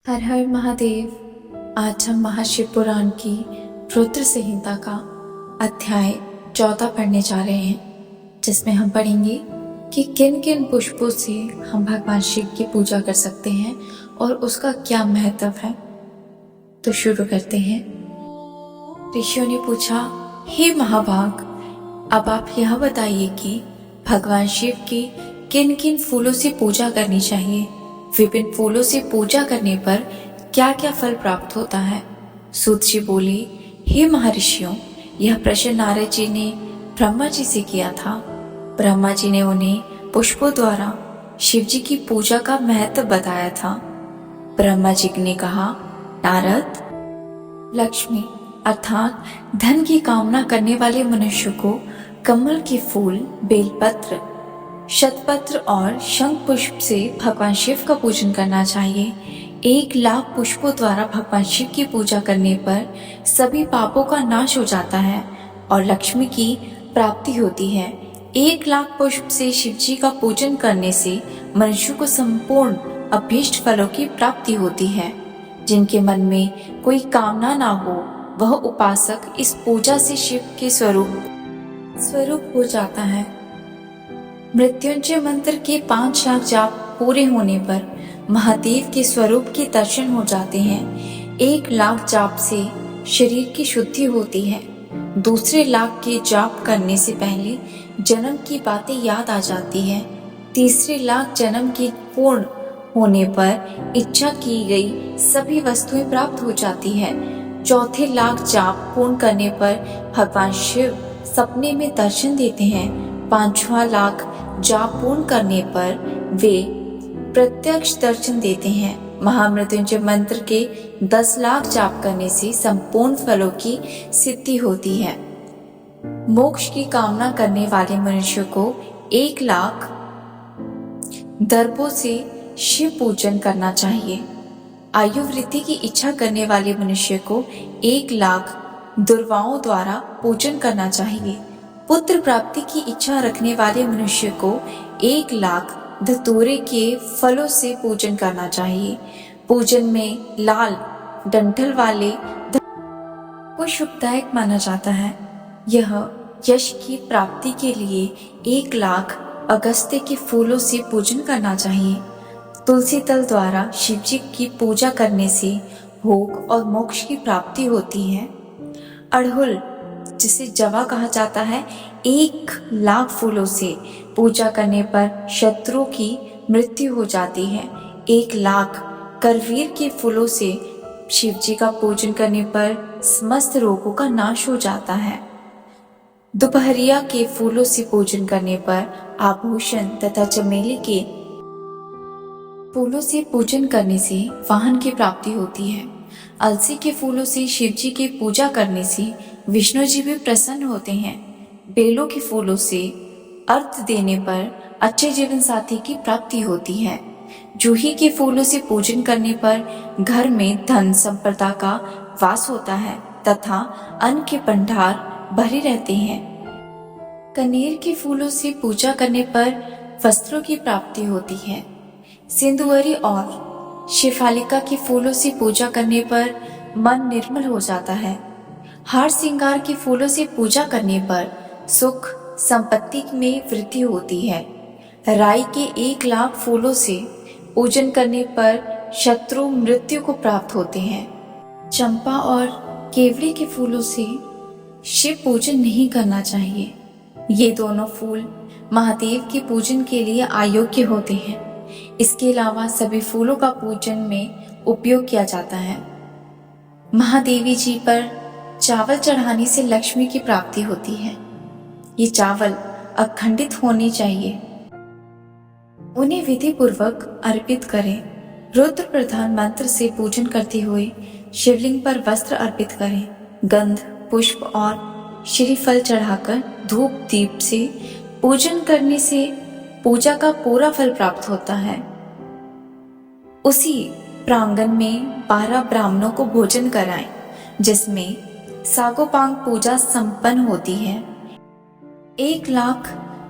हर हर महादेव। आज हम महाशिव पुराण की रुद्र संहिता का अध्याय 14 पढ़ने जा रहे हैं, जिसमें हम पढ़ेंगे कि किन किन पुष्पों से हम भगवान शिव की पूजा कर सकते हैं और उसका क्या महत्व है। तो शुरू करते हैं। ऋषियों ने पूछा, हे महाभाग, अब आप यह बताइए कि भगवान शिव की किन किन फूलों से पूजा करनी चाहिए। विभिन्न फूलों से पूजा करने पर क्या क्या फल प्राप्त होता है। सूत जी बोले, हे महर्षियों, यह प्रश्न नारद जी ने ब्रह्मा जी से किया था। ब्रह्मा जी ने उन्हें पुष्पों द्वारा शिव जी की पूजा का महत्व बताया था। ब्रह्मा जी ने कहा, नारद, लक्ष्मी अर्थात धन की कामना करने वाले मनुष्य को कमल के फूल, बेलपत्र, शतपत्र और शंख पुष्प से भगवान शिव का पूजन करना चाहिए। 1,00,000 पुष्पों द्वारा भगवान शिव की पूजा करने पर सभी पापों का नाश हो जाता है और लक्ष्मी की प्राप्ति होती है। 1,00,000 पुष्प से शिव जी का पूजन करने से मनुष्य को संपूर्ण अभीष्ट फलों की प्राप्ति होती है। जिनके मन में कोई कामना ना हो, वह उपासक इस पूजा से शिव के स्वरूप हो जाता है। मृत्युंजय मंत्र के 5,00,000 जाप पूरे होने पर महादेव के स्वरूप के दर्शन हो जाते हैं। 1,00,000 जाप से शरीर की शुद्धि होती है। दूसरे लाख के जाप करने से पहले जन्म की बातें याद आ जाती है। तीसरे लाख जन्म के पूर्ण होने पर इच्छा की गई सभी वस्तुएं प्राप्त हो जाती है। चौथे लाख जाप पूर्ण करने पर भगवान शिव सपने में दर्शन देते हैं। 5वां लाख जाप पूर्ण करने पर वे प्रत्यक्ष दर्शन देते हैं। महामृत्युंजय मंत्र के 10,00,000 जाप करने से संपूर्ण फलों की सिद्धि होती है। मोक्ष की कामना करने वाले मनुष्य को 1,00,000 दर्भों से शिव पूजन करना चाहिए। आयु वृद्धि की इच्छा करने वाले मनुष्य को 1,00,000 दुर्वाओं द्वारा पूजन करना चाहिए। पुत्र प्राप्ति की इच्छा रखने वाले मनुष्य को 1,00,000 धतूरे के फलों से पूजन करना चाहिए। पूजन में लाल डंठल वाले को शुभदायक माना जाता है। यह यश की प्राप्ति के लिए 1,00,000 अगस्त्य के फूलों से पूजन करना चाहिए। तुलसी तल द्वारा शिव जी की पूजा करने से भोग और मोक्ष की प्राप्ति होती है। अड़हुल, जिसे जवा कहा जाता है, 1,00,000 फूलों से पूजा करने पर शत्रुओं की मृत्यु हो जाती है। 1,00,000 करवीर के फूलों से शिव जी का पूजन करने पर समस्त रोगों का नाश हो जाता है। दोपहरिया के फूलों से पूजन करने पर आभूषण तथा चमेली के फूलों से पूजन करने से वाहन की प्राप्ति होती है। अलसी के फूलों से शिव जी की पूजा करने से विष्णु जी भी प्रसन्न होते हैं। बेलों के फूलों से अर्घ देने पर अच्छे जीवन साथी की प्राप्ति होती है। जूही के फूलों से पूजन करने पर घर में धन संपदा का वास होता है तथा अन्न के भंडार भरे रहते हैं। कनेर के फूलों से पूजा करने पर वस्त्रों की प्राप्ति होती है। सिंदूरी और शिफालिका के फूलों से पूजा करने पर मन निर्मल हो जाता है। हार श्रृंगार के फूलों से पूजा करने पर सुख संपत्ति में वृद्धि होती है। राई के 1,00,000 फूलों से पूजन करने पर शत्रु मृत्यु को प्राप्त होते हैं। चंपा और केवड़ी के फूलों से शिव पूजन नहीं करना चाहिए। ये दोनों फूल महादेव के पूजन के लिए अयोग्य होते हैं। इसके अलावा सभी फूलों का पूजन में उपयोग किया जाता है। महादेवी जी पर चावल चढ़ाने से लक्ष्मी की प्राप्ति होती है। ये चावल अखंडित होने चाहिए। उन्हें विधि पूर्वक अर्पित करें। रुद्र प्रधान मंत्र से पूजन करते हुए शिवलिंग पर वस्त्र अर्पित करें। गंध, पुष्प और श्रीफल चढ़ाकर धूप दीप से पूजन करने से पूजा का पूरा फल प्राप्त होता है। उसी प्रांगण में 12 ब्राह्मणों को भोजन कराएं, जिसमें सागोपांग पूजा संपन्न होती है। 1,00,000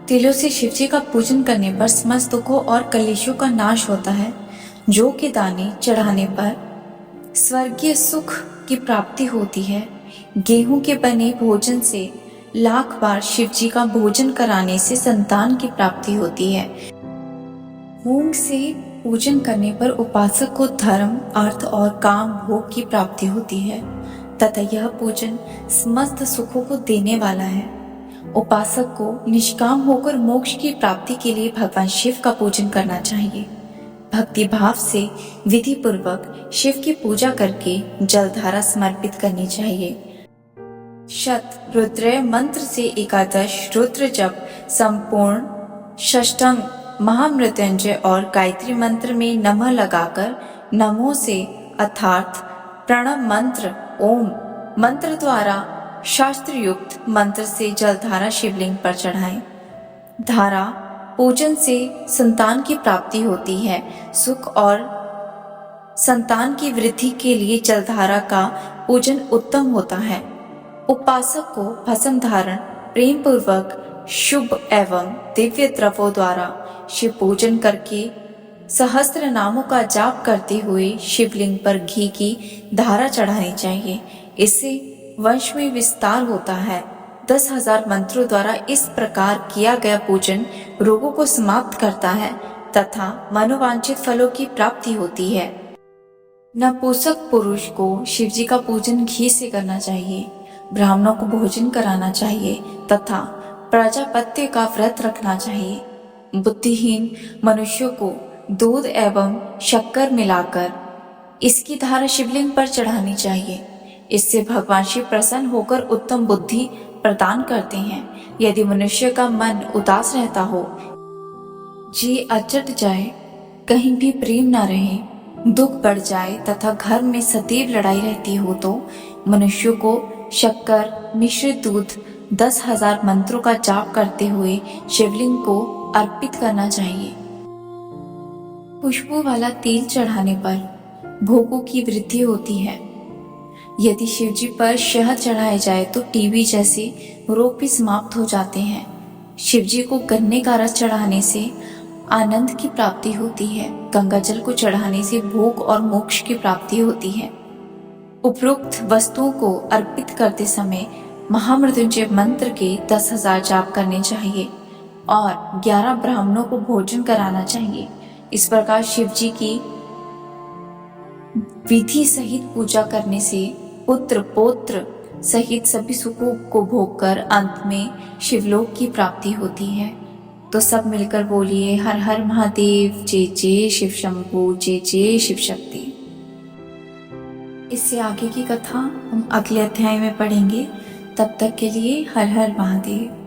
तिलों से शिवजी का पूजन करने पर समस्त दुखों और कलेशों का नाश होता है। जौ के दाने चढ़ाने पर स्वर्गीय सुख की प्राप्ति होती है। गेहूं के बने भोजन से लाख बार शिव जी का भोजन कराने से संतान की प्राप्ति होती है। मूंग से पूजन करने पर उपासक को धर्म, अर्थ और काम भोग की प्राप्ति होती है तथा यह पूजन समस्त सुखों को देने वाला है। उपासक को निष्काम होकर मोक्ष की प्राप्ति के लिए भगवान शिव का पूजन करना चाहिए। भक्ति भाव से विधि पूर्वक शिव की पूजा करके जलधारा समर्पित करनी चाहिए। शत रुद्र मंत्र से एकादश रुद्र जप, संपूर्ण षष्टंग महामृत्युंजय और गायत्री मंत्र में नमः लगाकर नमो से अर्थात प्रणव मंत्र ओम मंत्र द्वारा शास्त्र युक्त मंत्र से जलधारा शिवलिंग पर चढ़ाएं। धारा पूजन से संतान की प्राप्ति होती है। सुख और संतान की वृद्धि के लिए जलधारा का पूजन उत्तम होता है। उपासक को भस्म धारण प्रेम पूर्वक शुभ एवं दिव्य द्रव्यों द्वारा शिव पूजन करके सहस्त्र नामों का जाप करते हुए शिवलिंग पर घी की धारा चढ़ानी चाहिए। इससे वंश में विस्तार होता है। 10,000 मंत्रों द्वारा इस प्रकार किया गया पूजन रोगों को समाप्त करता है तथा मनोवांछित फलों की प्राप्ति होती है। नपुंसक पुरुष को शिवजी का पूजन घी से करना चाहिए। ब्राह्मणों को भोजन कराना चाहिए तथा प्रजापत्य का व्रत रखना चाहिए। बुद्धिहीन मनुष्यों को दूध एवं शक्कर मिलाकर इसकी धारा शिवलिंग पर चढ़ानी चाहिए। इससे भगवान शिव प्रसन्न होकर उत्तम बुद्धि प्रदान करते हैं। यदि मनुष्य का मन उदास रहता हो, जी अचट जाए, कहीं भी प्रेम न रहे, दुख बढ़ जाए तथा घर में सदैव लड़ाई रहती हो तो मनुष्य को शक्कर मिश्रित दूध 10,000 मंत्रों का जाप करते हुए शिवलिंग को अर्पित करना चाहिए। पुष्पों वाला तेल चढ़ाने पर भोगों की वृद्धि होती है। यदि शिवजी पर शहद चढ़ाया जाए तो टीबी जैसे रोग भी समाप्त हो जाते हैं। शिवजी को गन्ने का रस चढ़ाने से आनंद की प्राप्ति होती है। गंगा जल को चढ़ाने से भोग और मोक्ष की प्राप्ति होती है। उपरोक्त वस्तुओं को अर्पित करते समय महामृत्युंजय मंत्र के 10,000 जाप करने चाहिए और 11 ब्राह्मणों को भोजन कराना चाहिए। इस प्रकार शिव जी की विधि सहित पूजा करने से पुत्र पौत्र सहित सभी सुखों को भोगकर अंत में शिवलोक की प्राप्ति होती है। तो सब मिलकर बोलिए हर हर महादेव, जय जय शिव शंभू, जय जय शिव शक्ति। इससे आगे की कथा हम अगले अध्याय में पढ़ेंगे। तब तक के लिए हर हर महादेव।